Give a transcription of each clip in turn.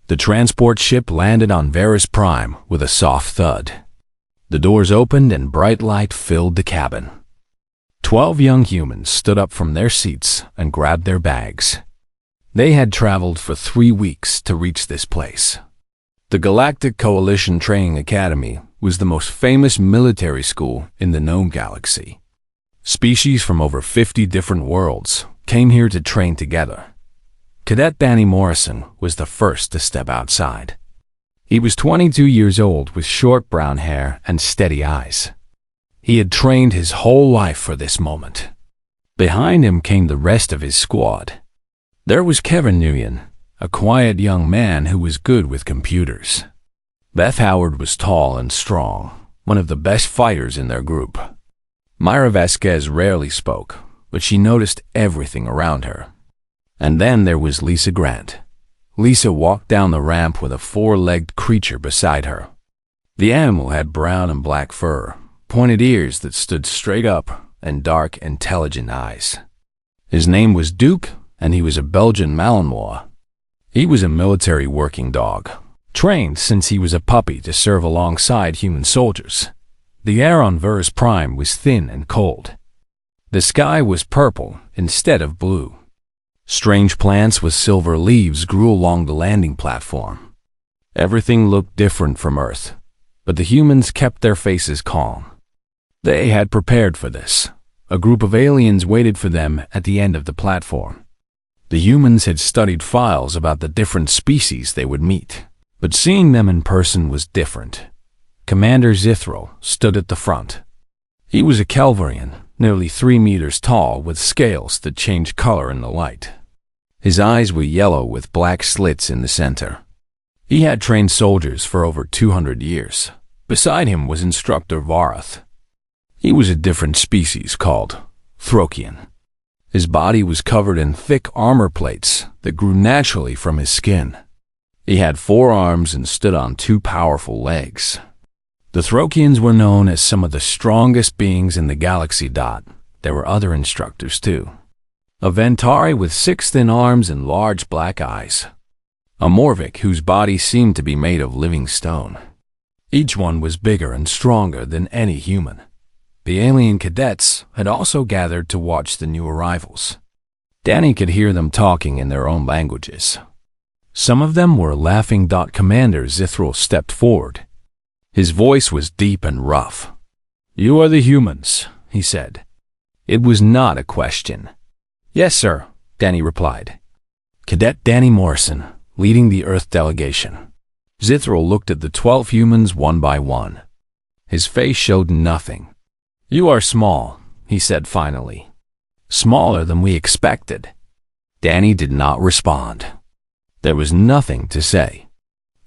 The transport ship landed on Varus Prime with a soft thud. The doors opened and bright light filled the cabin. 12 young humans stood up from their seats and grabbed their bags. They had traveled for 3 weeks to reach this place. The Galactic Coalition Training Academy was the most famous military school in the known galaxy. Species from over 50 different worlds came here to train together. Cadet Danny Morrison was the first to step outside. He was 22 years old with short brown hair and steady eyes. He had trained his whole life for this moment. Behind him came the rest of his squad. There was Kevin Nguyen, a quiet young man who was good with computers. Beth Howard was tall and strong, one of the best fighters in their group. Myra Vasquez rarely spoke, but she noticed everything around her. And then there was Lisa Grant. Lisa walked down the ramp with a 4-legged creature beside her. The animal had brown and black fur, pointed ears that stood straight up, and dark, intelligent eyes. His name was Duke, and he was a Belgian Malinois. He was a military working dog, trained since he was a puppy to serve alongside human soldiers. The air on Varus Prime was thin and cold. The sky was purple instead of blue. Strange plants with silver leaves grew along the landing platform. Everything looked different from Earth, but the humans kept their faces calm. They had prepared for this. A group of aliens waited for them at the end of the platform. The humans had studied files about the different species they would meet, but seeing them in person was different. Commander Zithril stood at the front. He was a Kelvarian, nearly 3 meters tall, with scales that changed color in the light. His eyes were yellow with black slits in the center. He had trained soldiers for over 200 years. Beside him was Instructor Varath. He was a different species called Throkian. His body was covered in thick armor plates that grew naturally from his skin. He had 4 arms and stood on 2 powerful legs. The Throkians were known as some of the strongest beings in the galaxy. There were other instructors too. A Ventari with 6 thin arms and large black eyes. A Morvic whose body seemed to be made of living stone. Each one was bigger and stronger than any human. The alien cadets had also gathered to watch the new arrivals. Danny could hear them talking in their own languages. Some of them were laughing. Commander Zithril stepped forward. His voice was deep and rough. "You are the humans," he said. It was not a question. "Yes, sir," Danny replied. Cadet Danny Morrison, leading the Earth delegation. Zithril looked at the 12 humans one by one. His face showed nothing. "You are small," he said finally. "Smaller than we expected." Danny did not respond. There was nothing to say.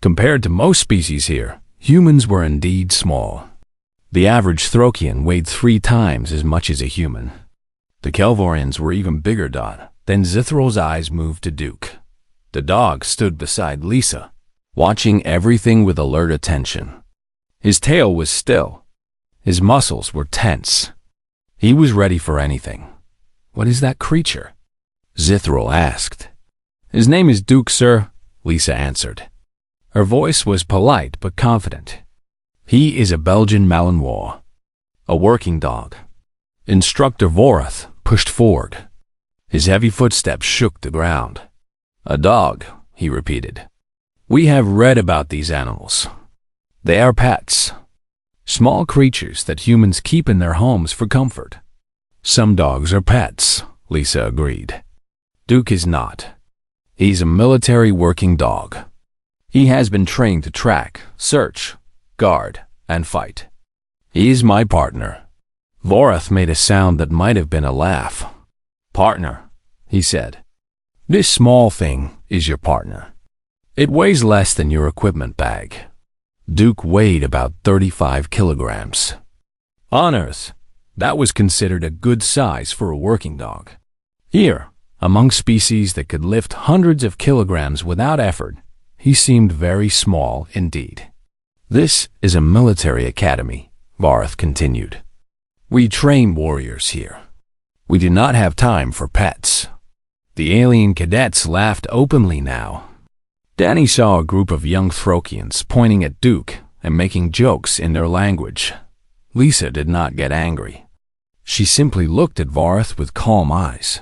Compared to most species here, humans were indeed small. The average Throkian weighed 3 times as much as a human. The Kelvorians were even bigger. Then Zithril's eyes moved to Duke. The dog stood beside Lisa, watching everything with alert attention. His tail was still. His muscles were tense. He was ready for anything. "What is that creature?" Zithril asked. "His name is Duke, sir," Lisa answered. Her voice was polite but confident. "He is a Belgian Malinois, a working dog." Instructor Vorath pushed forward. His heavy footsteps shook the ground. "A dog," he repeated. "We have read about these animals. They are pets. Small creatures that humans keep in their homes for comfort." "Some dogs are pets," Lisa agreed. "Duke is not. He's a military working dog. He has been trained to track, search, guard, and fight. He is my partner." Vorath made a sound that might have been a laugh. "Partner," he said. "This small thing is your partner. It weighs less than your equipment bag." Duke weighed about 35 kilograms. On Earth, that was considered a good size for a working dog. Here, among species that could lift hundreds of kilograms without effort, he seemed very small indeed. "This is a military academy," Vorath continued. "We train warriors here. We do not have time for pets." The alien cadets laughed openly now. Danny saw a group of young Throkians pointing at Duke and making jokes in their language. Lisa did not get angry. She simply looked at Vareth with calm eyes.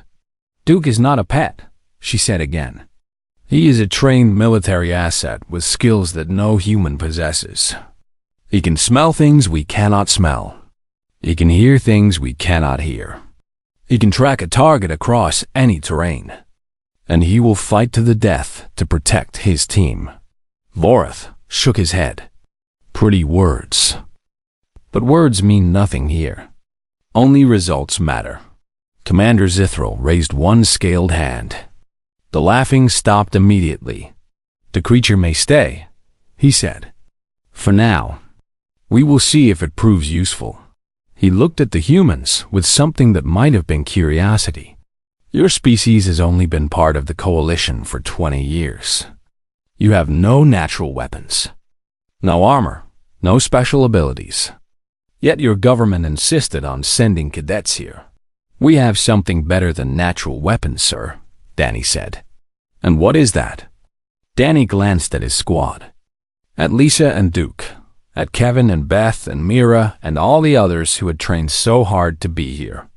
"Duke is not a pet," she said again. "He is a trained military asset with skills that no human possesses. He can smell things we cannot smell. He can hear things we cannot hear. He can track a target across any terrain. And he will fight to the death to protect his team." Vareth shook his head. "Pretty words. But words mean nothing here. Only results matter." Commander Zithril raised one scaled hand. The laughing stopped immediately. "The creature may stay," he said. "For now. We will see if it proves useful." He looked at the humans with something that might have been curiosity. "Your species has only been part of the coalition for 20 years. You have no natural weapons, no armor, no special abilities. Yet your government insisted on sending cadets here." "We have something better than natural weapons, sir," Danny said. "And what is that?" Danny glanced at his squad. At Lisa and Duke, at Kevin and Beth and Mira and all the others who had trained so hard to be here.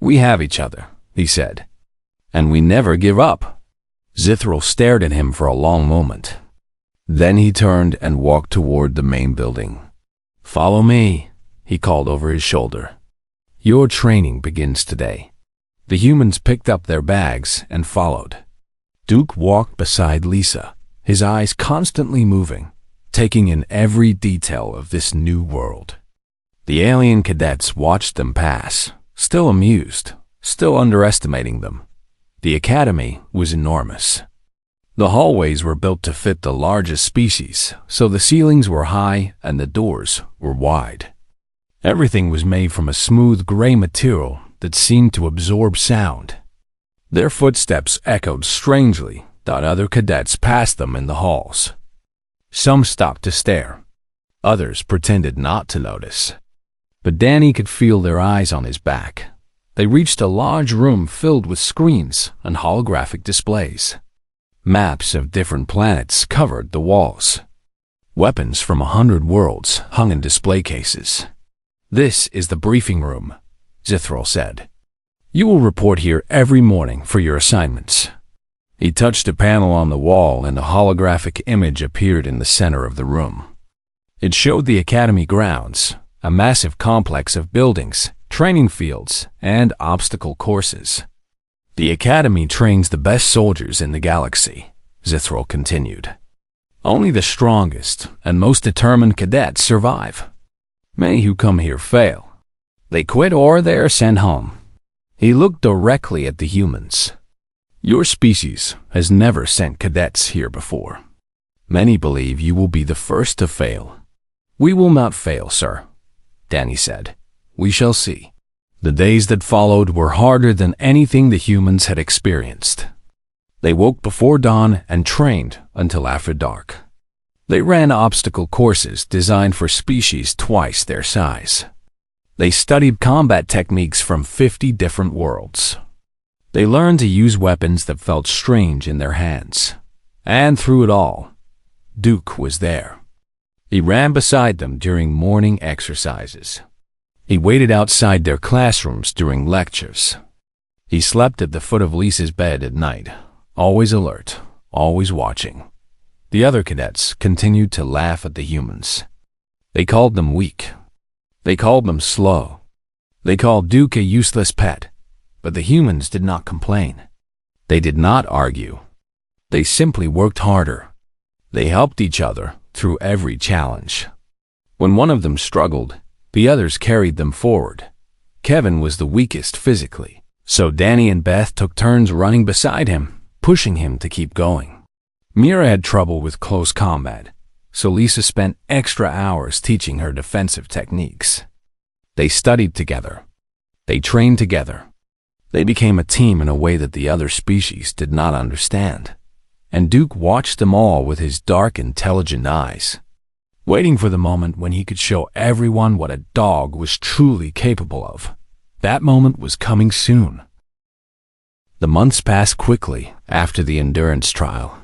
"We have each other," he said. "And we never give up." Zithril stared at him for a long moment. Then he turned and walked toward the main building. "Follow me," he called over his shoulder. "Your training begins today." The humans picked up their bags and followed. Duke walked beside Lisa, his eyes constantly moving, taking in every detail of this new world. The alien cadets watched them pass, still amused, still underestimating them. The academy was enormous. The hallways were built to fit the largest species, so the ceilings were high and the doors were wide. Everything was made from a smooth gray material that seemed to absorb sound. Their footsteps echoed strangely that other cadets passed them in the halls. Some stopped to stare. Others pretended not to notice. But Danny could feel their eyes on his back. They reached a large room filled with screens and holographic displays. Maps of different planets covered the walls. Weapons from 100 worlds hung in display cases. "This is the briefing room," Zithril said. "You will report here every morning for your assignments." He touched a panel on the wall and a holographic image appeared in the center of the room. It showed the academy grounds, a massive complex of buildings, training fields, and obstacle courses. "The academy trains the best soldiers in the galaxy," Zithril continued. "Only the strongest and most determined cadets survive. Many who come here fail. They quit or they are sent home." He looked directly at the humans. "Your species has never sent cadets here before. Many believe you will be the first to fail." "We will not fail, sir," Danny said. "We shall see." The days that followed were harder than anything the humans had experienced. They woke before dawn and trained until after dark. They ran obstacle courses designed for species twice their size. They studied combat techniques from 50 different worlds. They learned to use weapons that felt strange in their hands. And through it all, Duke was there. He ran beside them during morning exercises. He waited outside their classrooms during lectures. He slept at the foot of Lisa's bed at night, always alert, always watching. The other cadets continued to laugh at the humans. They called them weak. They called them slow. They called Duke a useless pet, but the humans did not complain. They did not argue. They simply worked harder. They helped each other through every challenge. When one of them struggled, the others carried them forward. Kevin was the weakest physically, so Danny and Beth took turns running beside him, pushing him to keep going. Mira had trouble with close combat, so Lisa spent extra hours teaching her defensive techniques. They studied together. They trained together. They became a team in a way that the other species did not understand. And Duke watched them all with his dark, intelligent eyes, waiting for the moment when he could show everyone what a dog was truly capable of. That moment was coming soon. The months passed quickly after the endurance trial.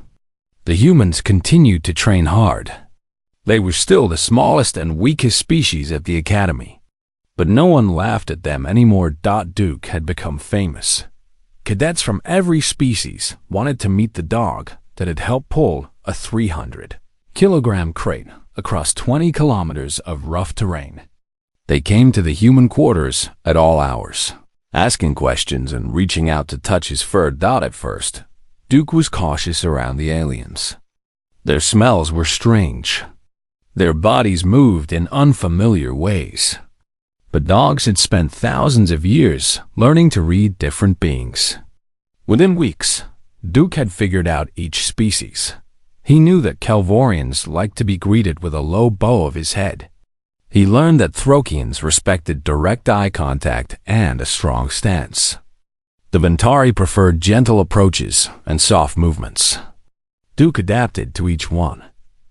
The humans continued to train hard. They were still the smallest and weakest species at the academy. But no one laughed at them anymore. Duke had become famous. Cadets from every species wanted to meet the dog that had helped pull a 300-kilogram crate across 20 kilometers of rough terrain. They came to the human quarters at all hours, asking questions and reaching out to touch his fur. At first, Duke was cautious around the aliens. Their smells were strange. Their bodies moved in unfamiliar ways. But dogs had spent thousands of years learning to read different beings. Within weeks, Duke had figured out each species. He knew that Kelvorians liked to be greeted with a low bow of his head. He learned that Throkians respected direct eye contact and a strong stance. The Ventari preferred gentle approaches and soft movements. Duke adapted to each one.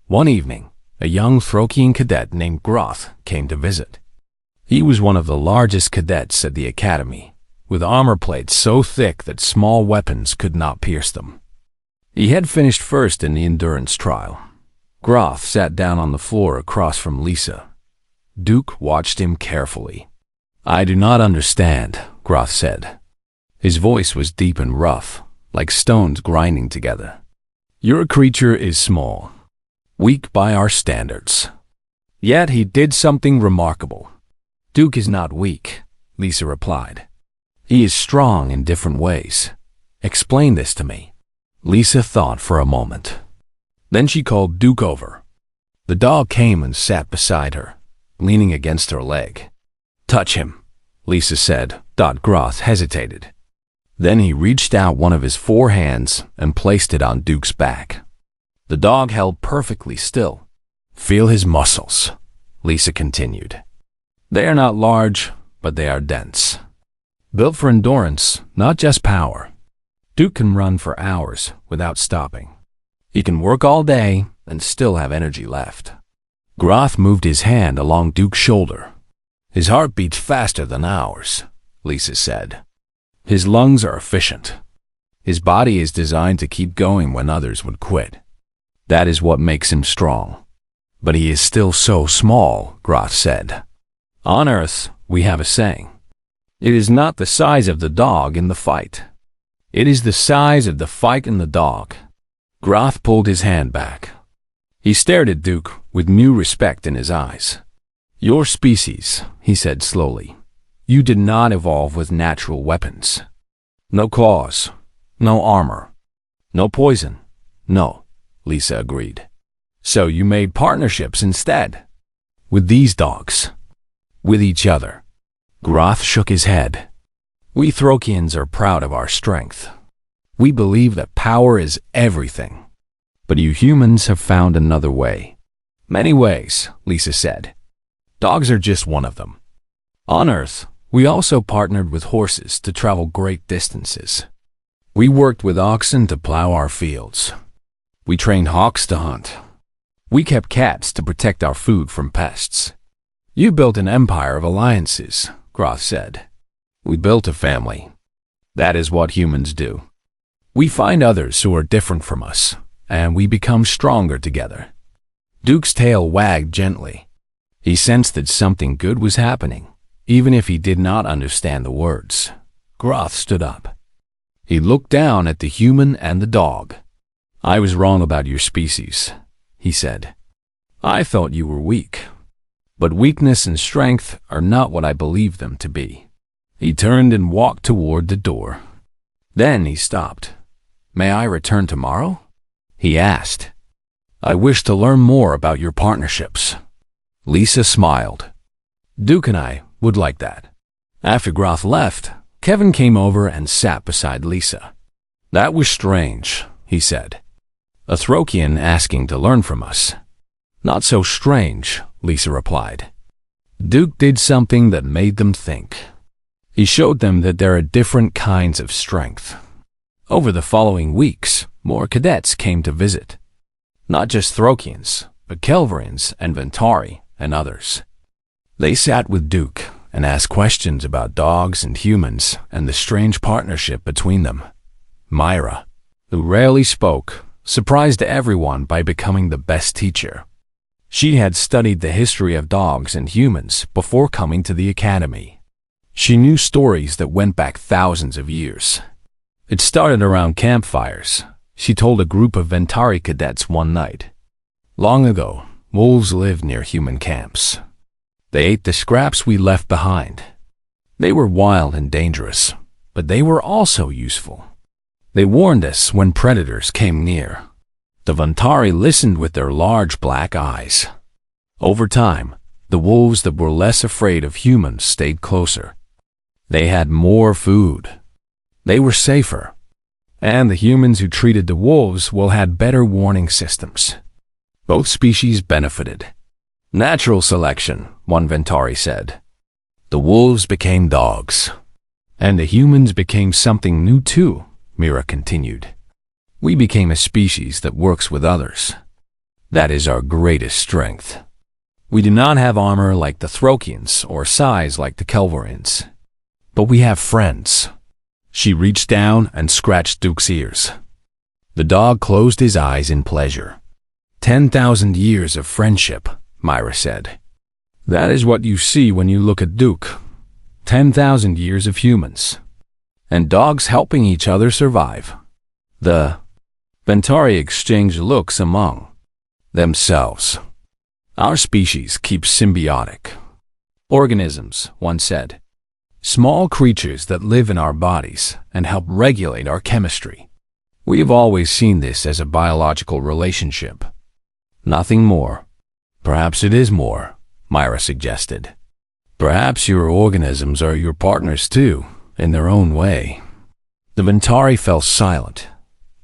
One evening, a young Throkian cadet named Groth came to visit. He was one of the largest cadets at the academy, with armor plates so thick that small weapons could not pierce them. He had finished first in the endurance trial. Groth sat down on the floor across from Lisa. Duke watched him carefully. "I do not understand," Groth said. His voice was deep and rough, like stones grinding together. "Your creature is small, weak by our standards. Yet he did something remarkable." "Duke is not weak," Lisa replied. "He is strong in different ways. Explain this to me." Lisa thought for a moment. Then she called Duke over. The dog came and sat beside her, leaning against her leg. "Touch him," Lisa said. Groth hesitated. Then he reached out one of his 4 hands and placed it on Duke's back. The dog held perfectly still. "Feel his muscles," Lisa continued. "They are not large, but they are dense. Built for endurance, not just power. Duke can run for hours without stopping. He can work all day and still have energy left." Groth moved his hand along Duke's shoulder. "His heart beats faster than ours," Lisa said. "His lungs are efficient. His body is designed to keep going when others would quit. That is what makes him strong." "But he is still so small," Groth said. "On Earth, we have a saying. It is not the size of the dog in the fight. It is the size of the fight in the dog." Groth pulled his hand back. He stared at Duke with new respect in his eyes. "Your species," he said slowly. "You did not evolve with natural weapons. No claws, no armor, no poison." "No," Lisa agreed. "So you made partnerships instead." "With these dogs." "With each other." Groth shook his head. "We Throkians are proud of our strength. We believe that power is everything. But you humans have found another way." "Many ways," Lisa said. "Dogs are just one of them. On Earth, we also partnered with horses to travel great distances. We worked with oxen to plow our fields. We trained hawks to hunt. We kept cats to protect our food from pests. You built an empire of alliances," Groth said. "We built a family. That is what humans do. We find others who are different from us, and we become stronger together." Duke's tail wagged gently. He sensed that something good was happening, even if he did not understand the words. Groth stood up. He looked down at the human and the dog. "I was wrong about your species," he said. "I thought you were weak. But weakness and strength are not what I believe them to be." He turned and walked toward the door. Then he stopped. "May I return tomorrow?" he asked. "I wish to learn more about your partnerships." Lisa smiled. "Duke and I would like that." After Groth left, Kevin came over and sat beside Lisa. "That was strange," he said. "A Throkian asking to learn from us." "Not so strange," Lisa replied. "Duke did something that made them think. He showed them that there are different kinds of strength." Over the following weeks, more cadets came to visit. Not just Throkians, but Kelvorians and Ventari and others. They sat with Duke and asked questions about dogs and humans and the strange partnership between them. Myra, who rarely spoke, surprised everyone by becoming the best teacher. She had studied the history of dogs and humans before coming to the academy. She knew stories that went back thousands of years. It started around campfires, she told a group of Ventari cadets one night. Long ago, wolves lived near human camps. They ate the scraps we left behind. They were wild and dangerous, but they were also useful. They warned us when predators came near. The Ventari listened with their large black eyes. Over time, the wolves that were less afraid of humans stayed closer. They had more food. They were safer. And the humans who treated the wolves had better warning systems. Both species benefited. Natural selection, one Ventari said. The wolves became dogs. And the humans became something new too, Mira continued. We became a species that works with others. That is our greatest strength. We do not have armor like the Throkians or size like the Kelvorians. But we have friends. She reached down and scratched Duke's ears. The dog closed his eyes in pleasure. 10,000 years of friendship, Myra said. That is what you see when you look at Duke. 10,000 years of humans. And dogs helping each other survive. The Ventari exchanged looks among themselves. Our species keeps symbiotic organisms, one said. Small creatures that live in our bodies and help regulate our chemistry. We have always seen this as a biological relationship. Nothing more. Perhaps it is more, Myra suggested. Perhaps your organisms are your partners too, in their own way. The Ventari fell silent,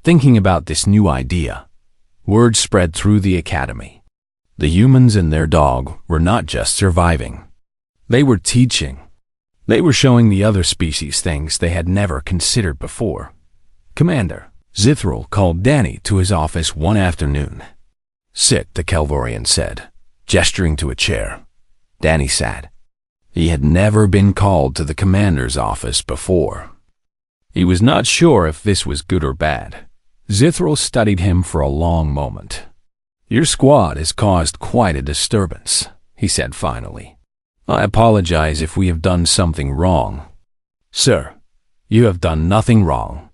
thinking about this new idea. Word spread through the academy. The humans and their dog were not just surviving. They were teaching. They were showing the other species things they had never considered before. Commander Zithril called Danny to his office one afternoon. Sit, the Kelvorian said, gesturing to a chair. Danny sat. He had never been called to the commander's office before. He was not sure if this was good or bad. Zithril studied him for a long moment. Your squad has caused quite a disturbance, he said finally. I apologize if we have done something wrong. Sir, you have done nothing wrong.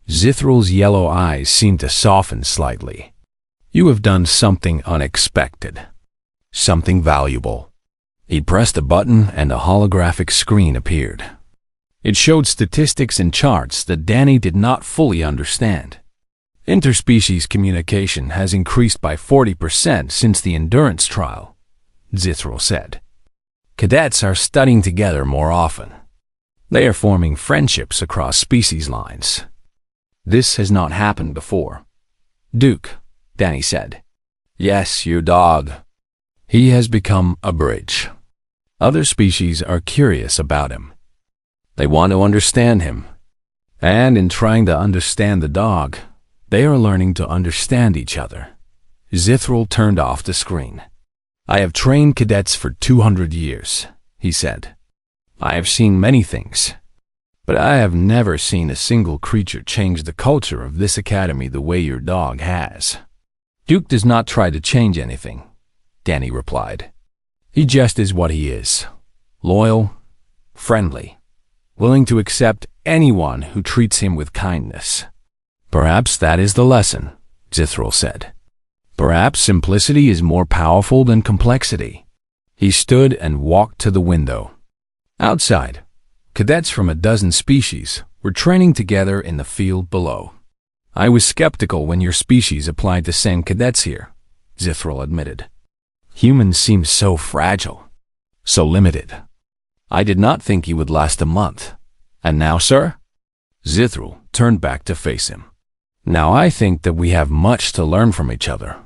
Zithril's yellow eyes seemed to soften slightly. You have done something unexpected. Something valuable. He pressed a button and a holographic screen appeared. It showed statistics and charts that Danny did not fully understand. Interspecies communication has increased by 40% since the endurance trial, Zithril said. Cadets are studying together more often. They are forming friendships across species lines. This has not happened before. Duke, Danny said. Yes, your dog. He has become a bridge. Other species are curious about him. They want to understand him. And in trying to understand the dog, they are learning to understand each other. Zithril turned off the screen. I have trained cadets for 200 years, he said. I have seen many things, but I have never seen a single creature change the culture of this academy the way your dog has. Duke does not try to change anything, Danny replied. He just is what he is. Loyal, friendly, willing to accept anyone who treats him with kindness. Perhaps that is the lesson, Zithril said. Perhaps simplicity is more powerful than complexity. He stood and walked to the window. Outside, cadets from a dozen species were training together in the field below. I was skeptical when your species applied to send cadets here, Zithril admitted. Humans seem so fragile, so limited. I did not think he would last a month. And now, sir? Zithril turned back to face him. Now I think that we have much to learn from each other.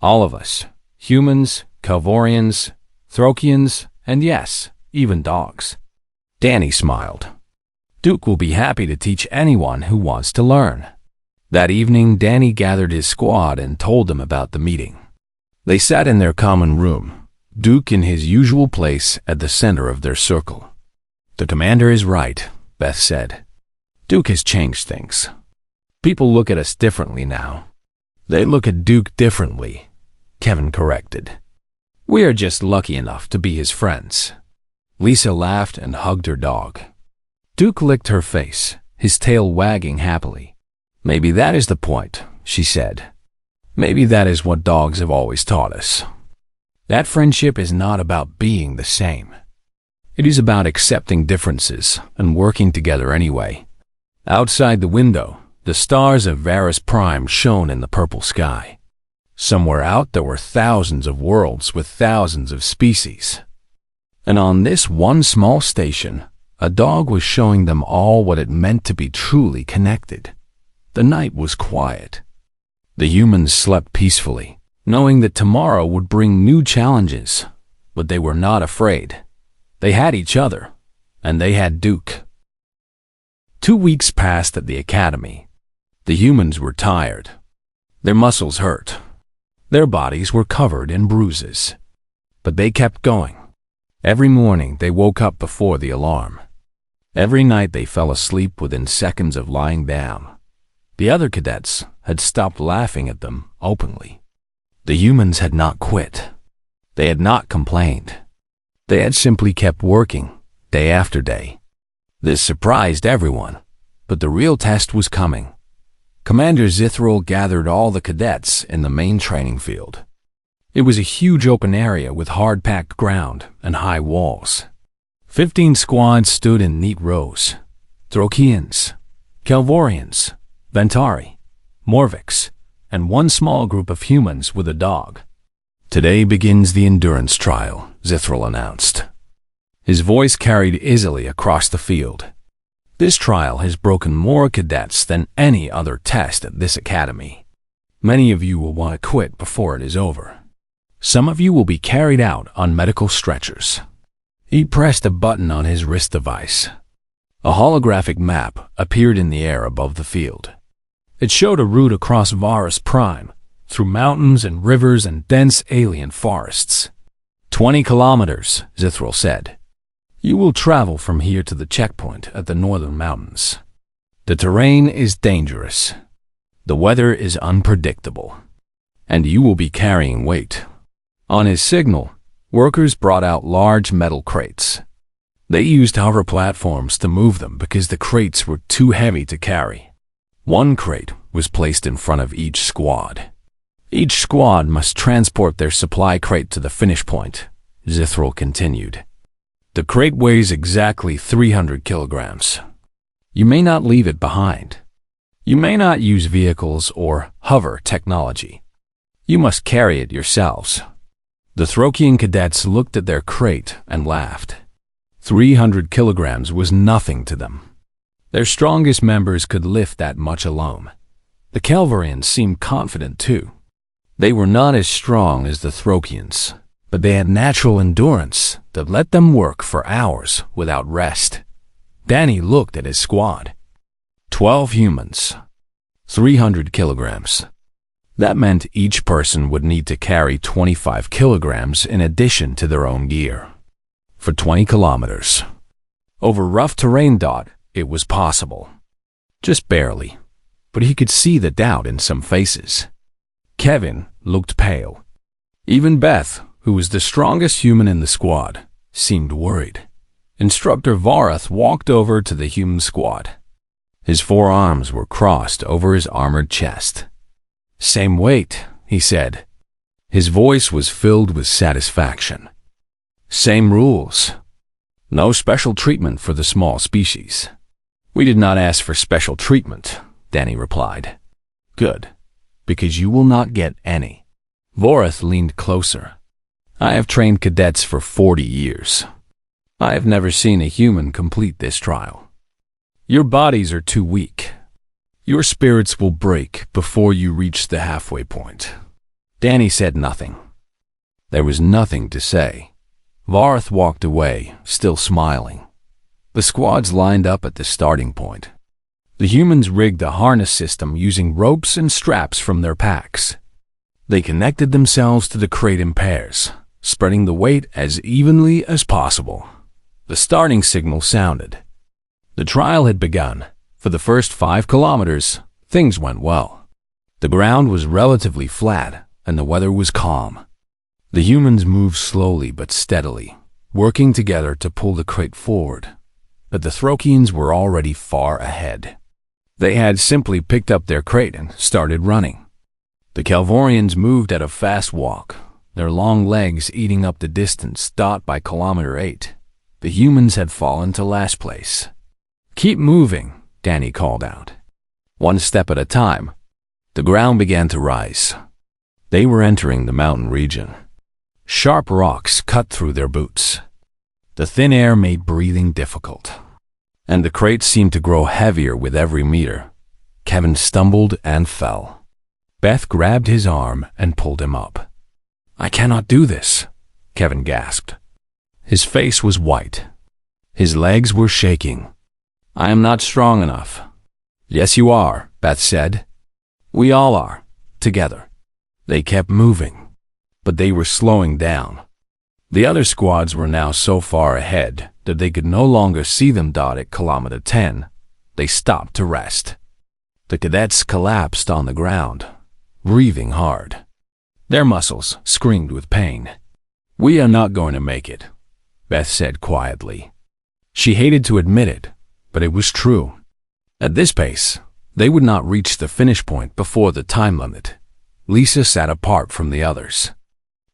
All of us, humans, Kelvorians, Throkians, and yes, even dogs. Danny smiled. Duke will be happy to teach anyone who wants to learn. That evening, Danny gathered his squad and told them about the meeting. They sat in their common room, Duke in his usual place at the center of their circle. The commander is right, Beth said. Duke has changed things. People look at us differently now. They look at Duke differently, Kevin corrected. We are just lucky enough to be his friends. Lisa laughed and hugged her dog. Duke licked her face, his tail wagging happily. Maybe that is the point, she said. Maybe that is what dogs have always taught us. That friendship is not about being the same. It is about accepting differences and working together anyway. Outside the window, the stars of Varus Prime shone in the purple sky. Somewhere out there were thousands of worlds with thousands of species. And on this one small station, a dog was showing them all what it meant to be truly connected. The night was quiet. The humans slept peacefully, knowing that tomorrow would bring new challenges, but they were not afraid. They had each other, and they had Duke. 2 weeks passed at the academy. The humans were tired. Their muscles hurt. Their bodies were covered in bruises. But they kept going. Every morning they woke up before the alarm. Every night they fell asleep within seconds of lying down. The other cadets had stopped laughing at them openly. The humans had not quit. They had not complained. They had simply kept working, day after day. This surprised everyone, but the real test was coming. Commander Zithril gathered all the cadets in the main training field. It was a huge open area with hard-packed ground and high walls. 15 squads stood in neat rows. Throkians, Kelvorians, Ventari, Morviks, and one small group of humans with a dog. Today begins the endurance trial, Zithril announced. His voice carried easily across the field. This trial has broken more cadets than any other test at this academy. Many of you will want to quit before it is over. Some of you will be carried out on medical stretchers. He pressed a button on his wrist device. A holographic map appeared in the air above the field. It showed a route across Varus Prime, through mountains and rivers and dense alien forests. 20 kilometers, Zithril said. You will travel from here to the checkpoint at the northern mountains. The terrain is dangerous. The weather is unpredictable. And you will be carrying weight. On his signal, workers brought out large metal crates. They used hover platforms to move them because the crates were too heavy to carry. One crate was placed in front of each squad. Each squad must transport their supply crate to the finish point, Zithril continued. The crate weighs exactly 300 kilograms. You may not leave it behind. You may not use vehicles or hover technology. You must carry it yourselves. The Throkian cadets looked at their crate and laughed. 300 kilograms was nothing to them. Their strongest members could lift that much alone. The Kelvorians seemed confident too. They were not as strong as the Throkians, but they had natural endurance that let them work for hours without rest. Danny looked at his squad. 12 humans, 300 kilograms. That meant each person would need to carry 25 kilograms in addition to their own gear. For 20 kilometers. Over rough terrain, it was possible. Just barely, but he could see the doubt in some faces. Kevin looked pale. Even Beth, who was the strongest human in the squad, seemed worried. Instructor Varath walked over to the human squad. His 4 arms were crossed over his armored chest. Same weight, he said. His voice was filled with satisfaction. Same rules. No special treatment for the small species. We did not ask for special treatment, Danny replied. Good, because you will not get any. Vorath leaned closer. I have trained cadets for 40 years. I have never seen a human complete this trial. Your bodies are too weak. Your spirits will break before you reach the halfway point. Danny said nothing. There was nothing to say. Varth walked away, still smiling. The squads lined up at the starting point. The humans rigged a harness system using ropes and straps from their packs. They connected themselves to the crate in pairs, spreading the weight as evenly as possible. The starting signal sounded. The trial had begun. For the first 5 kilometers, things went well. The ground was relatively flat, and the weather was calm. The humans moved slowly but steadily, working together to pull the crate forward. But the Throkians were already far ahead. They had simply picked up their crate and started running. The Calvorians moved at a fast walk, their long legs eating up the distance dot by kilometer 8. The humans had fallen to last place. "Keep moving," Danny called out. One step at a time. The ground began to rise. They were entering the mountain region. Sharp rocks cut through their boots. The thin air made breathing difficult, and the crate seemed to grow heavier with every meter. Kevin stumbled and fell. Beth grabbed his arm and pulled him up. "I cannot do this," Kevin gasped. His face was white. His legs were shaking. "I am not strong enough." "Yes, you are," Beth said. "We all are, together." They kept moving, but they were slowing down. The other squads were now so far ahead that they could no longer see them dot at kilometer 10. They stopped to rest. The cadets collapsed on the ground, breathing hard. Their muscles screamed with pain. "We are not going to make it," Beth said quietly. She hated to admit it, but it was true. At this pace, they would not reach the finish point before the time limit. Lisa sat apart from the others.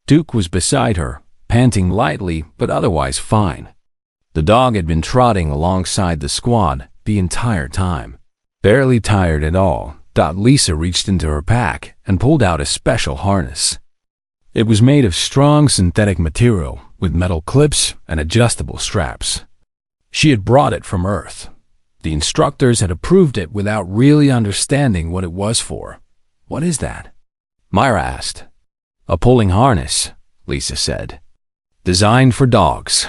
Duke was beside her, panting lightly but otherwise fine. The dog had been trotting alongside the squad the entire time. Barely tired at all, Lisa reached into her pack and pulled out a special harness. It was made of strong synthetic material with metal clips and adjustable straps. She had brought it from Earth. The instructors had approved it without really understanding what it was for. "What is that?" Myra asked. "A pulling harness," Lisa said. "Designed for dogs."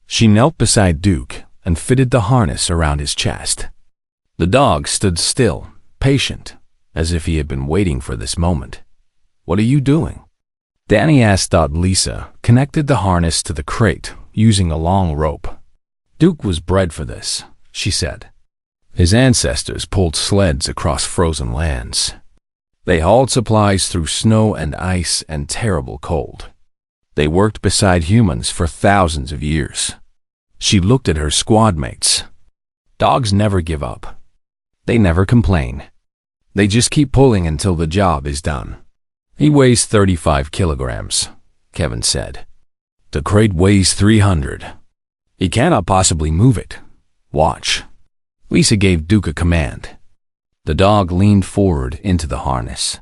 She knelt beside Duke and fitted the harness around his chest. The dog stood still, patient, as if he had been waiting for this moment. "What are you doing?" Danny asked. Lisa connected the harness to the crate using a long rope. "Duke was bred for this," she said. "His ancestors pulled sleds across frozen lands. They hauled supplies through snow and ice and terrible cold. They worked beside humans for thousands of years." She looked at her squad mates. "Dogs never give up. They never complain. They just keep pulling until the job is done." "He weighs 35 kilograms, Kevin said. "The crate weighs 300. He cannot possibly move it. Watch." Lisa gave Duke a command. The dog leaned forward into the harness.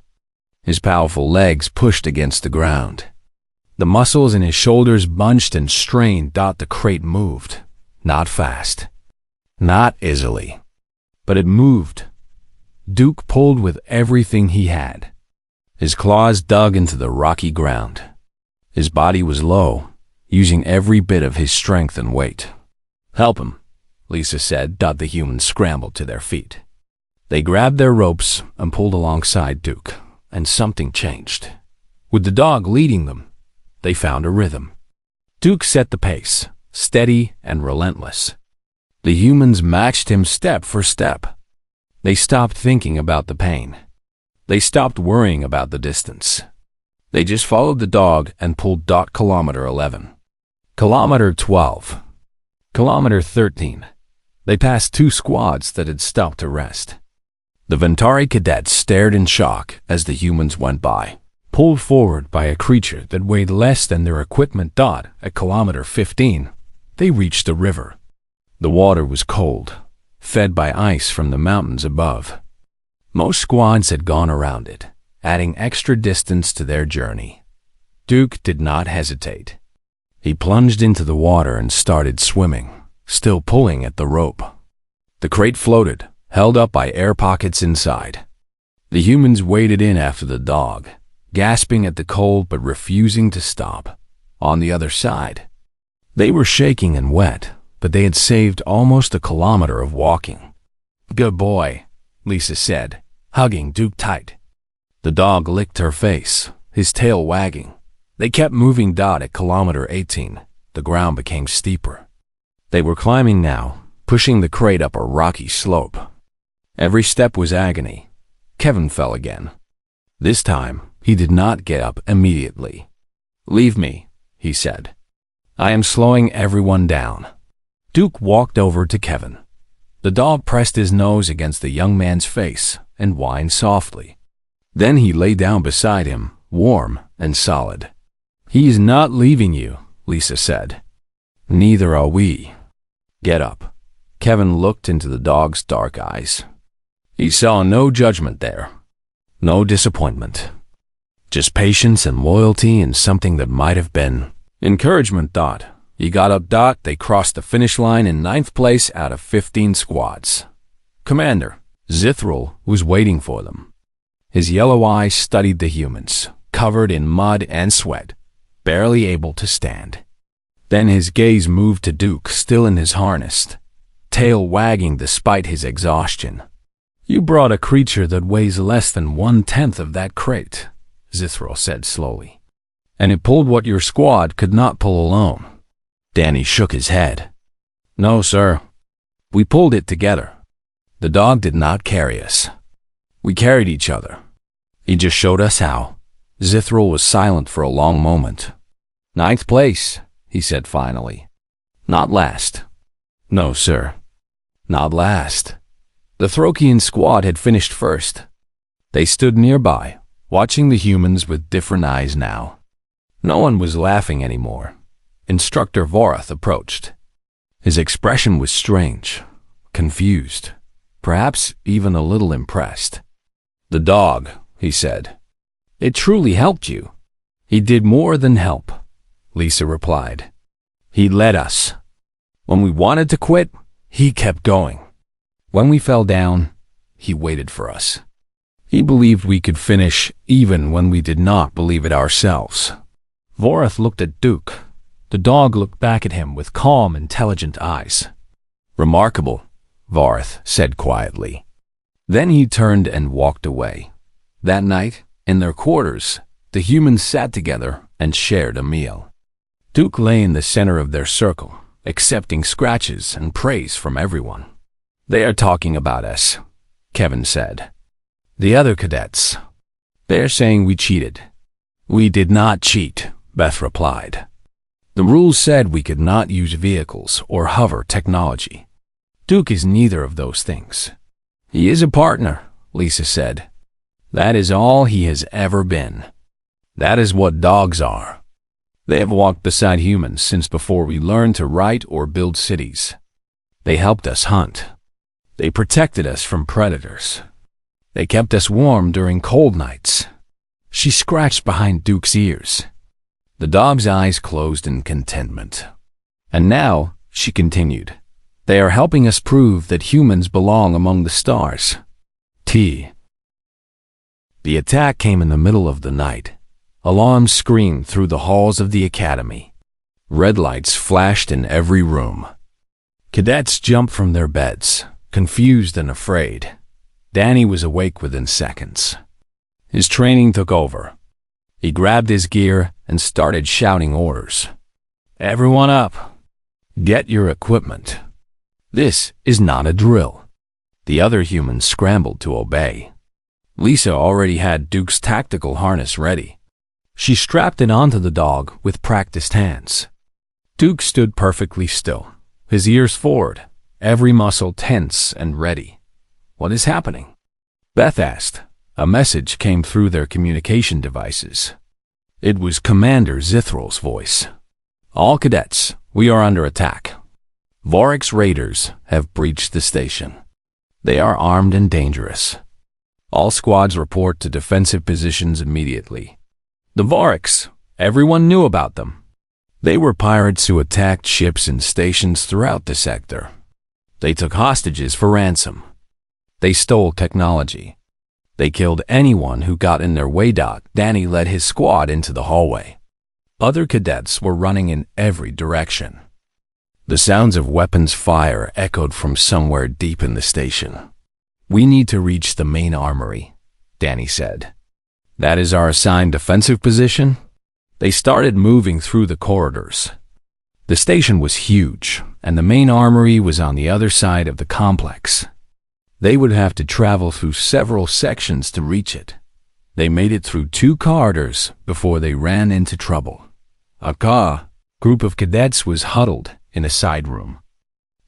His powerful legs pushed against the ground. The muscles in his shoulders bunched and strained. The crate moved. Not fast. Not easily. But it moved. Duke pulled with everything he had. His claws dug into the rocky ground. His body was low, using every bit of his strength and weight. "Help him," Lisa said. The humans scrambled to their feet. They grabbed their ropes and pulled alongside Duke, and something changed. With the dog leading them, they found a rhythm. Duke set the pace, steady and relentless. The humans matched him step for step. They stopped thinking about the pain. They stopped worrying about the distance. They just followed the dog and pulled. Kilometer 11. Kilometer 12. Kilometer 13. They passed two squads that had stopped to rest. The Ventari cadets stared in shock as the humans went by, pulled forward by a creature that weighed less than their equipment. At kilometer 15, they reached the river. The water was cold, fed by ice from the mountains above. Most squads had gone around it, adding extra distance to their journey. Duke did not hesitate. He plunged into the water and started swimming, still pulling at the rope. The crate floated, held up by air pockets inside. The humans waded in after the dog, gasping at the cold but refusing to stop. On the other side, they were shaking and wet, but they had saved almost a kilometer of walking. "Good boy," Lisa said, hugging Duke tight. The dog licked her face, his tail wagging. They kept moving. At kilometer 18, the ground became steeper. They were climbing now, pushing the crate up a rocky slope. Every step was agony. Kevin fell again, This time, he did not get up immediately. "Leave me," he said. "I am slowing everyone down." Duke walked over to Kevin. The dog pressed his nose against the young man's face and whined softly. Then he lay down beside him, warm and solid. "He is not leaving you," Lisa said. "Neither are we. Get up." Kevin looked into the dog's dark eyes. He saw no judgment there, no disappointment. Just patience and loyalty in something that might have been encouragement. He got up. They crossed the finish line in 9th place out of 15 squads. Commander Zithril was waiting for them. His yellow eyes studied the humans, covered in mud and sweat, barely able to stand. Then his gaze moved to Duke, still in his harness, tail wagging despite his exhaustion. "You brought a creature that weighs less than 1/10 of that crate," Zithril said slowly. "And it pulled what your squad could not pull alone." Danny shook his head. "No, sir. We pulled it together. The dog did not carry us. We carried each other. He just showed us how." Zithril was silent for a long moment. "9th place," he said finally. "Not last." "No, sir. Not last." The Throkian squad had finished first. They stood nearby, watching the humans with different eyes now. No one was laughing anymore. Instructor Vorath approached. His expression was strange, confused, perhaps even a little impressed. "The dog," he said. "It truly helped you." "He did more than help," Lisa replied. "He led us. When we wanted to quit, he kept going. When we fell down, he waited for us. He believed we could finish even when we did not believe it ourselves." Vorath looked at Duke. The dog looked back at him with calm, intelligent eyes. "Remarkable," Vorath said quietly. Then he turned and walked away. That night, in their quarters, the humans sat together and shared a meal. Duke lay in the center of their circle, accepting scratches and praise from everyone. "They are talking about us," Kevin said. "The other cadets. They're saying we cheated." "We did not cheat," Beth replied. "The rules said we could not use vehicles or hover technology. Duke is neither of those things. He is a partner," Lisa said. "That is all he has ever been. That is what dogs are. They have walked beside humans since before we learned to write or build cities. They helped us hunt. They protected us from predators. They kept us warm during cold nights." She scratched behind Duke's ears. The dog's eyes closed in contentment. "And now," she continued, "they are helping us prove that humans belong among the stars." The attack came in the middle of the night. Alarms screamed through the halls of the academy. Red lights flashed in every room. Cadets jumped from their beds, confused and afraid. Danny was awake within seconds. His training took over. He grabbed his gear and started shouting orders. "Everyone up! Get your equipment. This is not a drill." The other humans scrambled to obey. Lisa already had Duke's tactical harness ready. She strapped it onto the dog with practiced hands. Duke stood perfectly still, his ears forward, every muscle tense and ready. "What is happening?" Beth asked. A message came through their communication devices. It was Commander Zithril's voice. "All cadets, we are under attack. Vorax raiders have breached the station. They are armed and dangerous. All squads report to defensive positions immediately." The Vorax, everyone knew about them. They were pirates who attacked ships and stations throughout the sector. They took hostages for ransom. They stole technology. They killed anyone who got in their way. Danny led his squad into the hallway. Other cadets were running in every direction. The sounds of weapons fire echoed from somewhere deep in the station. "We need to reach the main armory," Danny said. "That is our assigned defensive position." They started moving through the corridors. The station was huge, and the main armory was on the other side of the complex. They would have to travel through several sections to reach it. They made it through 2 corridors before they ran into trouble. A group of cadets was huddled in a side room.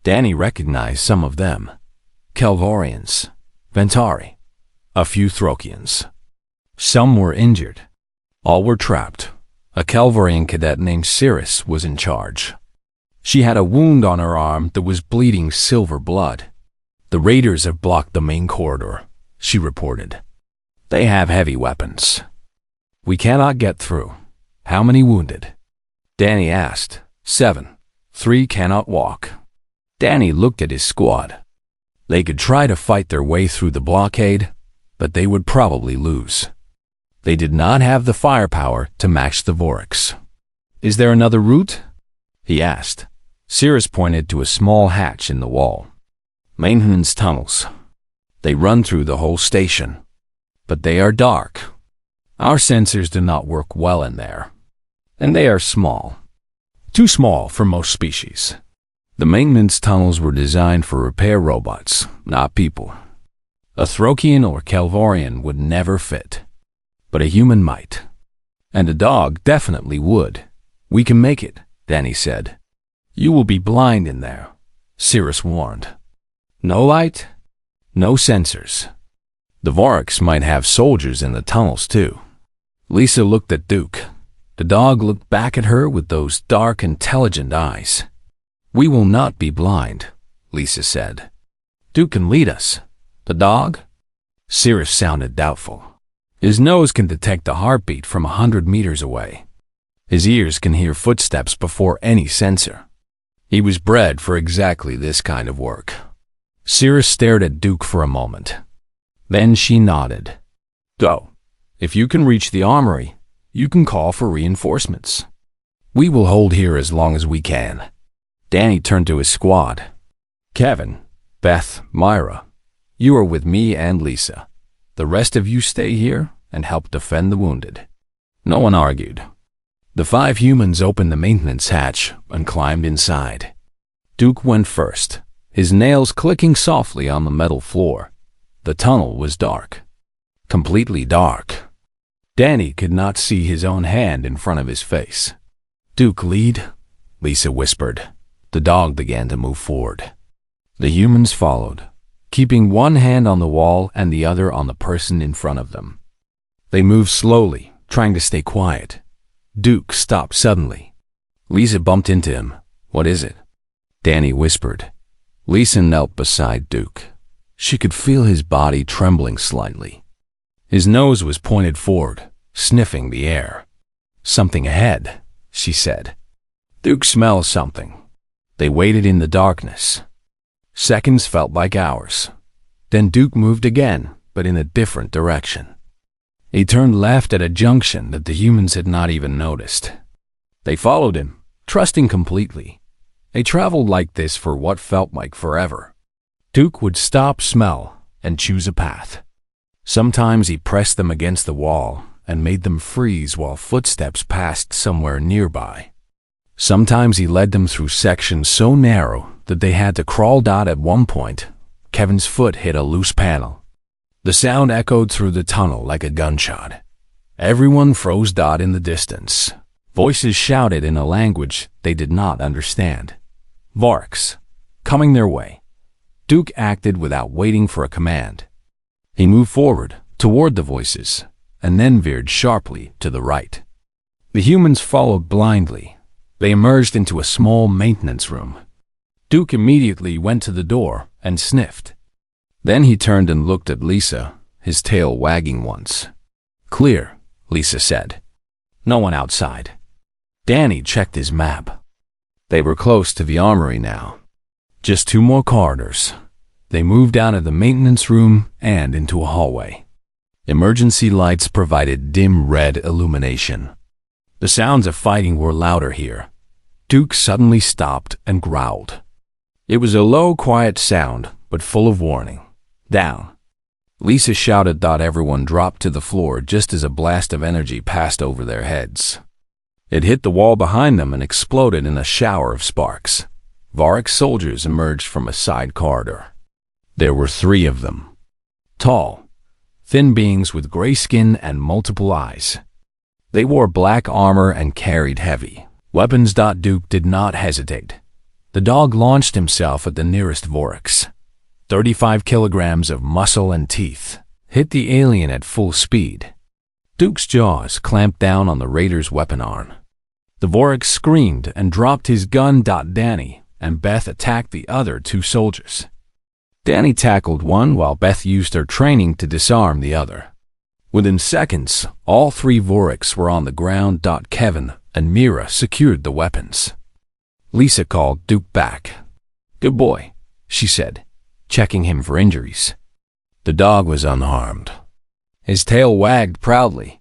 Danny recognized some of them. Kelvorians, Ventari, a few Throkians. Some were injured. All were trapped. A Kelvorian cadet named Cirrus was in charge. She had a wound on her arm that was bleeding silver blood. "The raiders have blocked the main corridor," she reported. "They have heavy weapons. We cannot get through." "How many wounded?" Danny asked. 7. 3 cannot walk. Danny looked at his squad. They could try to fight their way through the blockade, but they would probably lose. They did not have the firepower to match the Vorks. "Is there another route?" he asked. Cirrus pointed to a small hatch in the wall. "Maintenance tunnels. They run through the whole station. But they are dark. Our sensors do not work well in there. And they are small. Too small for most species. The maintenance tunnels were designed for repair robots, not people. A Throkian or Kelvorian would never fit. But a human might. And a dog definitely would. We can make it," Danny said. "You will be blind in there," Cirrus warned. "No light, no sensors. The Vorks might have soldiers in the tunnels too." Lisa looked at Duke. The dog looked back at her with those dark, intelligent eyes. "We will not be blind," Lisa said. "Duke can lead us." "The dog?" Cirrus sounded doubtful. "His nose can detect a heartbeat from 100 meters away. His ears can hear footsteps before any sensor. He was bred for exactly this kind of work." Cirrus stared at Duke for a moment. Then she nodded. "Go. If you can reach the armory, you can call for reinforcements. We will hold here as long as we can." Danny turned to his squad. "Kevin, Beth, Myra, you are with me and Lisa. The rest of you stay here and help defend the wounded." No one argued. The 5 humans opened the maintenance hatch and climbed inside. Duke went first, his nails clicking softly on the metal floor. The tunnel was dark. Completely dark. Danny could not see his own hand in front of his face. "Duke, lead," Lisa whispered. The dog began to move forward. The humans followed, keeping one hand on the wall and the other on the person in front of them. They moved slowly, trying to stay quiet. Duke stopped suddenly. Lisa bumped into him. "What is it?" Danny whispered. Lisa knelt beside Duke. She could feel his body trembling slightly. His nose was pointed forward, sniffing the air. "Something ahead," she said. Duke smelled something. They waited in the darkness. Seconds felt like hours. Then Duke moved again, but in a different direction. He turned left at a junction that the humans had not even noticed. They followed him, trusting completely. They traveled like this for what felt like forever. Duke would stop, smell, and choose a path. Sometimes he pressed them against the wall and made them freeze while footsteps passed somewhere nearby. Sometimes he led them through sections so narrow that they had to crawl. At one point, Kevin's foot hit a loose panel. The sound echoed through the tunnel like a gunshot. Everyone froze. In the distance, voices shouted in a language they did not understand. Vorks, coming their way. Duke acted without waiting for a command. He moved forward, toward the voices, and then veered sharply to the right. The humans followed blindly. They emerged into a small maintenance room. Duke immediately went to the door and sniffed. Then he turned and looked at Lisa, his tail wagging once. "Clear," Lisa said. "No one outside." Danny checked his map. They were close to the armory now. Just 2 more corridors. They moved out of the maintenance room and into a hallway. Emergency lights provided dim red illumination. The sounds of fighting were louder here. Duke suddenly stopped and growled. It was a low, quiet sound, but full of warning. "Down." Lisa shouted. Everyone dropped to the floor just as a blast of energy passed over their heads. It hit the wall behind them and exploded in a shower of sparks. Vork soldiers emerged from a side corridor. There were 3 of them. Tall, thin beings with gray skin and multiple eyes. They wore black armor and carried heavy weapons. Duke did not hesitate. The dog launched himself at the nearest Vorix. 35 kilograms of muscle and teeth hit the alien at full speed. Duke's jaws clamped down on the raider's weapon arm. The Vorix screamed and dropped his gun. Danny and Beth attacked the other two soldiers. Danny tackled one while Beth used her training to disarm the other. Within seconds, all three Vorix were on the ground. Kevin and Mira secured the weapons. Lisa called Duke back. "Good boy," she said, checking him for injuries. The dog was unharmed. His tail wagged proudly.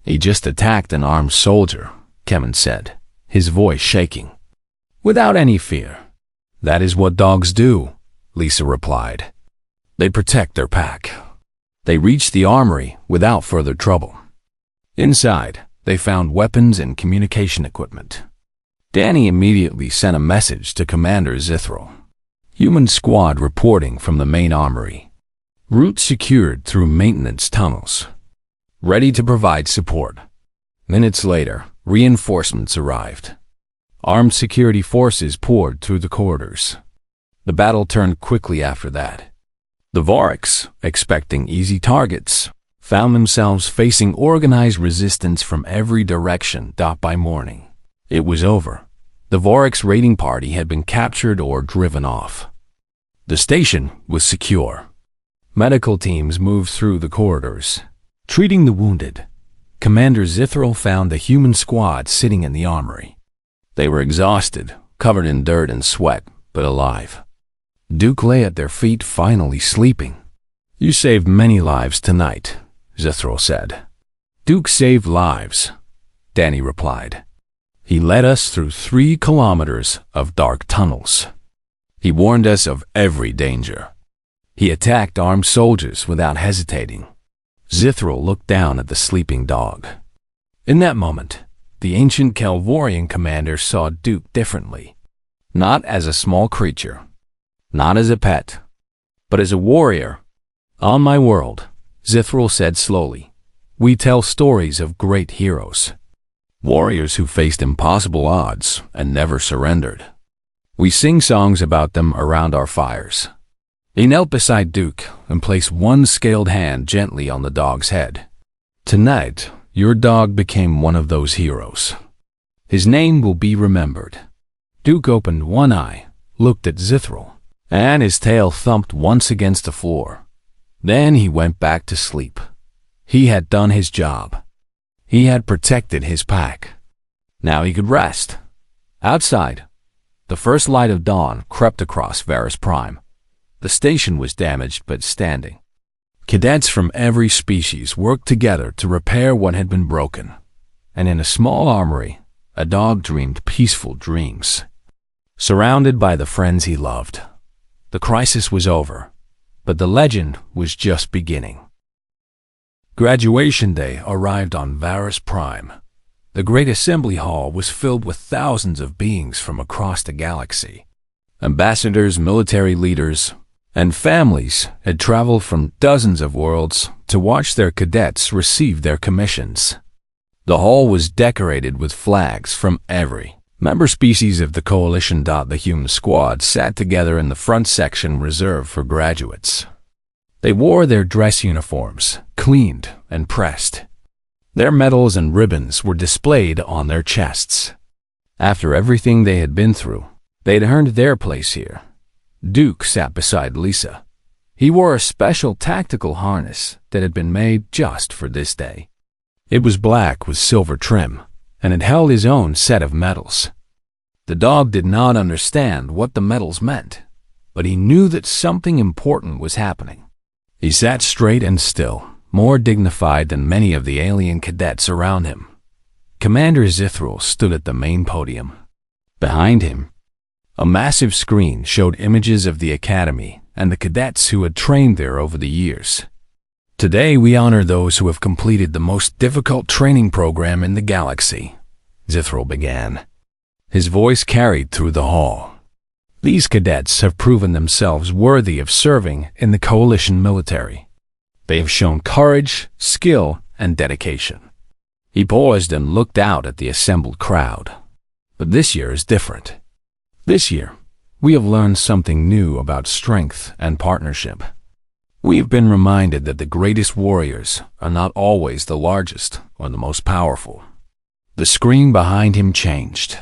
"He just attacked an armed soldier," Kevin said, his voice shaking. "Without any fear." "That is what dogs do," Lisa replied. "They protect their pack." They reached the armory without further trouble. Inside, they found weapons and communication equipment. Danny immediately sent a message to Commander Zithril. Human squad reporting from the main armory. Route secured through maintenance tunnels. Ready to provide support. Minutes later, reinforcements arrived. Armed security forces poured through the corridors. The battle turned quickly after that. The Vorix, expecting easy targets, found themselves facing organized resistance from every direction. By morning, it was over. The Vorix raiding party had been captured or driven off. The station was secure. Medical teams moved through the corridors, treating the wounded. Commander Zithril found the human squad sitting in the armory. They were exhausted, covered in dirt and sweat, but alive. Duke lay at their feet, finally sleeping. "You saved many lives tonight," Zithril said. "Duke saved lives," Danny replied. "He led us through 3 kilometers of dark tunnels. He warned us of every danger. He attacked armed soldiers without hesitating." Zithril looked down at the sleeping dog. In that moment, the ancient Kelvorian commander saw Duke differently. Not as a small creature, not as a pet, but as a warrior. "On my world," Zithril said slowly, "we tell stories of great heroes. Warriors who faced impossible odds and never surrendered. We sing songs about them around our fires." He knelt beside Duke and placed one scaled hand gently on the dog's head. "Tonight, your dog became one of those heroes. His name will be remembered." Duke opened one eye, looked at Zithril, and his tail thumped once against the floor. Then he went back to sleep. He had done his job. He had protected his pack. Now he could rest. Outside, the first light of dawn crept across Varus Prime. The station was damaged but standing. Cadets from every species worked together to repair what had been broken. And in a small armory, a dog dreamed peaceful dreams. Surrounded by the friends he loved. The crisis was over, but the legend was just beginning. Graduation day arrived on Varus Prime. The great assembly hall was filled with thousands of beings from across the galaxy. Ambassadors, military leaders, and families had traveled from dozens of worlds to watch their cadets receive their commissions. The hall was decorated with flags from every member species of the coalition. The human squad sat together in the front section reserved for graduates. They wore their dress uniforms, cleaned and pressed. Their medals and ribbons were displayed on their chests. After everything they had been through, they'd earned their place here. Duke sat beside Lisa. He wore a special tactical harness that had been made just for this day. It was black with silver trim, and it held his own set of medals. The dog did not understand what the medals meant, but he knew that something important was happening. He sat straight and still, more dignified than many of the alien cadets around him. Commander Zithril stood at the main podium. Behind him, a massive screen showed images of the academy and the cadets who had trained there over the years. "Today we honor those who have completed the most difficult training program in the galaxy," Zithril began. His voice carried through the hall. "These cadets have proven themselves worthy of serving in the coalition military. They have shown courage, skill, and dedication. He paused and looked out at the assembled crowd. But this year is different. This year, we have learned something new about strength and partnership. We have been reminded that the greatest warriors are not always the largest or the most powerful. The screen behind him changed.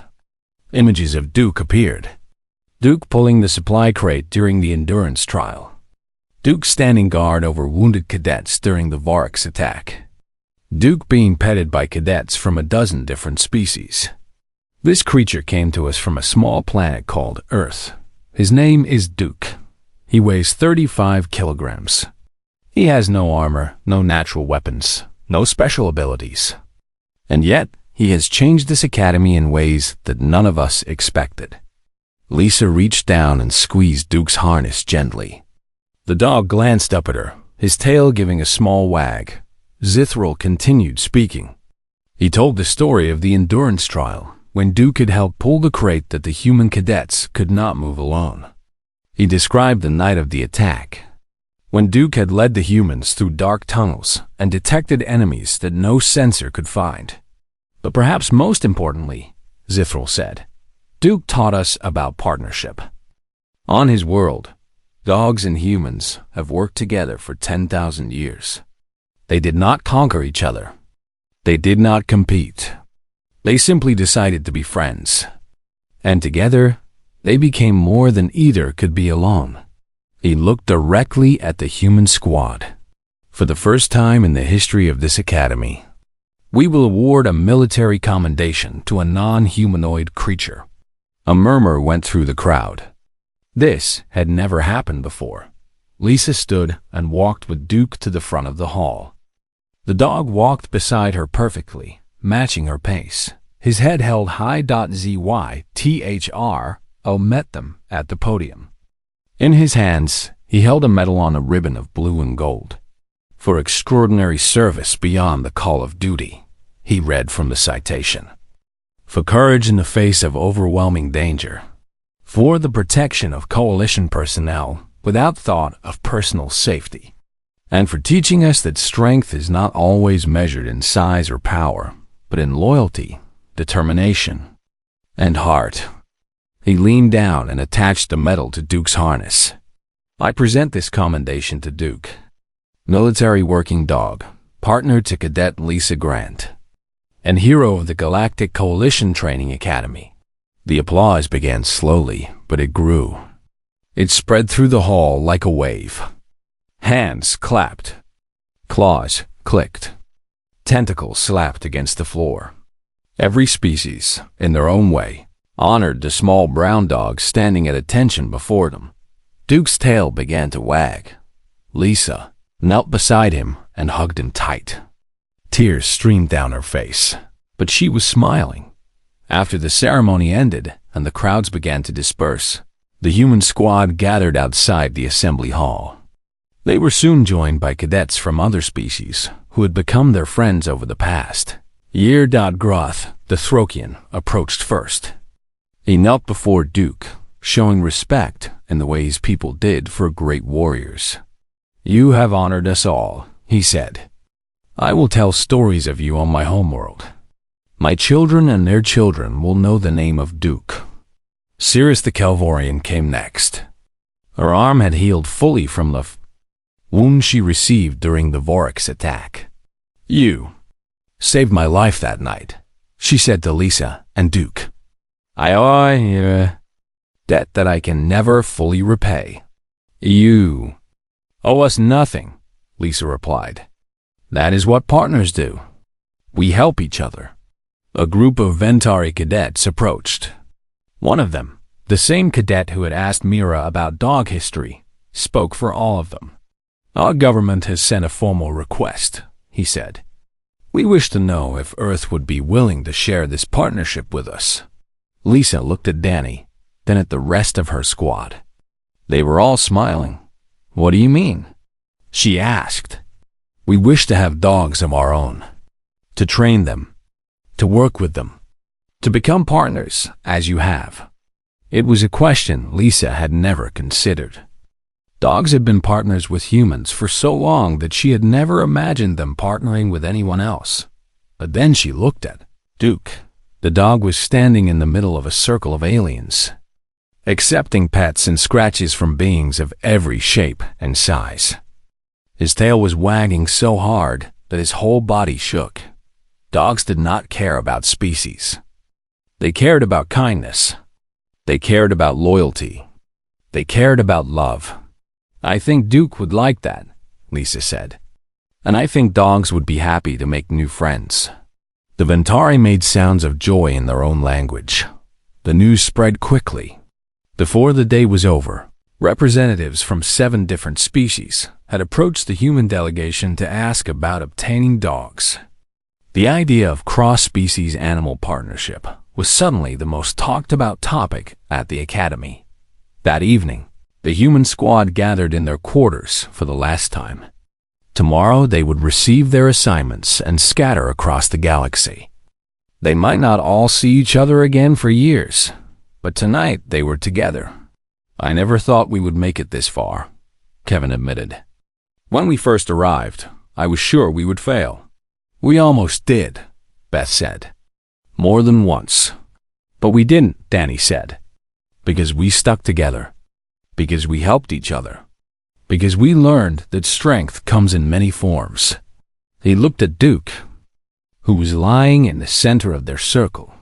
Images of Duke appeared. Duke pulling the supply crate during the endurance trial. Duke standing guard over wounded cadets during the Vorix attack. Duke being petted by cadets from a dozen different species. This creature came to us from a small planet called Earth. His name is Duke. He weighs 35 kilograms. He has no armor, no natural weapons, no special abilities. And yet, he has changed this academy in ways that none of us expected. Lisa reached down and squeezed Duke's harness gently. The dog glanced up at her, his tail giving a small wag. Zithril continued speaking. He told the story of the endurance trial, when Duke had helped pull the crate that the human cadets could not move alone. He described the night of the attack, when Duke had led the humans through dark tunnels and detected enemies that no sensor could find. But perhaps most importantly, Zithril said, Duke taught us about partnership. On his world, dogs and humans have worked together for 10,000 years. They did not conquer each other. They did not compete. They simply decided to be friends. And together, they became more than either could be alone. He looked directly at the human squad. For the first time in the history of this academy, we will award a military commendation to a non-humanoid creature. A murmur went through the crowd. This had never happened before. Lisa stood and walked with Duke to the front of the hall. The dog walked beside her perfectly, matching her pace. His head held high. ZYTHRO met them at the podium. In his hands, he held a medal on a ribbon of blue and gold. For extraordinary service beyond the call of duty, he read from the citation. For courage in the face of overwhelming danger. For the protection of coalition personnel without thought of personal safety. And for teaching us that strength is not always measured in size or power, but in loyalty, determination, and heart. He leaned down and attached the medal to Duke's harness. I present this commendation to Duke, military working dog, partner to Cadet Lisa Grant, and hero of the Galactic Coalition Training Academy. The applause began slowly, but it grew. It spread through the hall like a wave. Hands clapped. Claws clicked. Tentacles slapped against the floor. Every species, in their own way, honored the small brown dog standing at attention before them. Duke's tail began to wag. Lisa knelt beside him and hugged him tight. Tears streamed down her face, but she was smiling. After the ceremony ended and the crowds began to disperse, the human squad gathered outside the assembly hall. They were soon joined by cadets from other species who had become their friends over the past year. Groth, the Throkian, approached first. He knelt before Duke, showing respect in the ways people did for great warriors. You have honored us all, he said. I will tell stories of you on my homeworld. My children and their children will know the name of Duke. Cirrus the Kelvorian came next. Her arm had healed fully from the wound she received during the Vorix attack. You saved my life that night, she said to Lisa and Duke. I owe a debt that I can never fully repay. You owe us nothing, Lisa replied. That is what partners do. We help each other. A group of Ventari cadets approached. One of them, the same cadet who had asked Mira about dog history, spoke for all of them. Our government has sent a formal request, he said. We wish to know if Earth would be willing to share this partnership with us. Lisa looked at Danny, then at the rest of her squad. They were all smiling. What do you mean? She asked. We wish to have dogs of our own, to train them, to work with them, to become partners, as you have. It was a question Lisa had never considered. Dogs had been partners with humans for so long that she had never imagined them partnering with anyone else. But then she looked at Duke. The dog was standing in the middle of a circle of aliens, accepting pets and scratches from beings of every shape and size. His tail was wagging so hard that his whole body shook. Dogs did not care about species. They cared about kindness. They cared about loyalty. They cared about love. "I think Duke would like that," Lisa said. "And I think dogs would be happy to make new friends." The Ventari made sounds of joy in their own language. The news spread quickly. Before the day was over, representatives from 7 different species had approached the human delegation to ask about obtaining dogs. The idea of cross-species animal partnership was suddenly the most talked-about topic at the academy. That evening, the human squad gathered in their quarters for the last time. Tomorrow they would receive their assignments and scatter across the galaxy. They might not all see each other again for years, but tonight they were together. "I never thought we would make it this far," Kevin admitted. "When we first arrived, I was sure we would fail." "We almost did," Beth said. "More than once." "But we didn't," Danny said. "Because we stuck together. Because we helped each other. Because we learned that strength comes in many forms." He looked at Duke, who was lying in the center of their circle,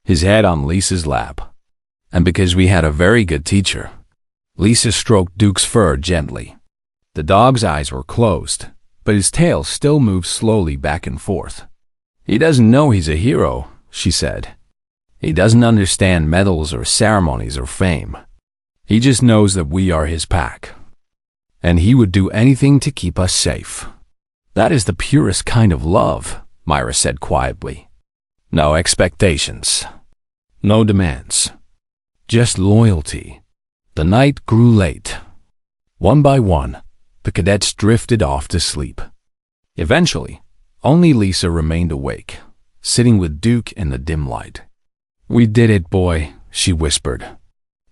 his head on Lisa's lap. "And because we had a very good teacher." Lisa stroked Duke's fur gently. The dog's eyes were closed, but his tail still moved slowly back and forth. "He doesn't know he's a hero," she said. "He doesn't understand medals or ceremonies or fame. He just knows that we are his pack. And he would do anything to keep us safe." "That is the purest kind of love," Myra said quietly. "No expectations. No demands. Just loyalty." The night grew late. One by one, the cadets drifted off to sleep. Eventually, only Lisa remained awake, sitting with Duke in the dim light. "We did it, boy," she whispered.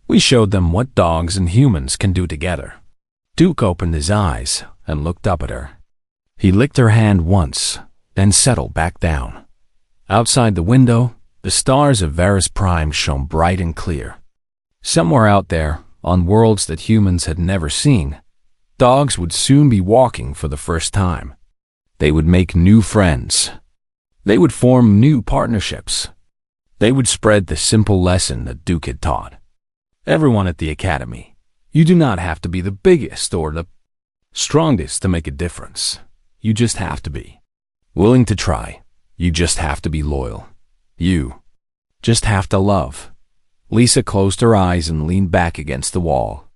"We showed them what dogs and humans can do together." Duke opened his eyes and looked up at her. He licked her hand once, then settled back down. Outside the window, the stars of Varus Prime shone bright and clear. Somewhere out there, on worlds that humans had never seen, dogs would soon be walking for the first time. They would make new friends. They would form new partnerships. They would spread the simple lesson that Duke had taught. Everyone at the academy, you do not have to be the biggest or the strongest to make a difference. You just have to be willing to try. You just have to be loyal. You just have to love. Lisa closed her eyes and leaned back against the wall.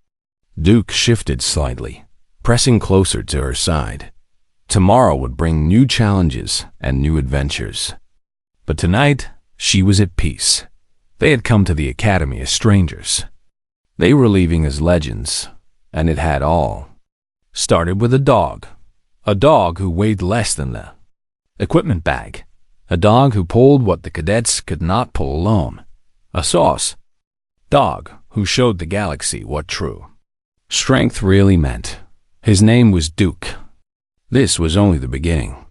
Duke shifted slightly, pressing closer to her side. Tomorrow would bring new challenges and new adventures. But tonight, she was at peace. They had come to the academy as strangers. They were leaving as legends, and it had all started with a dog who weighed less than the equipment bag, a dog who pulled what the cadets could not pull alone, a sauce dog who showed the galaxy what true strength really meant. His name was Duke. This was only the beginning.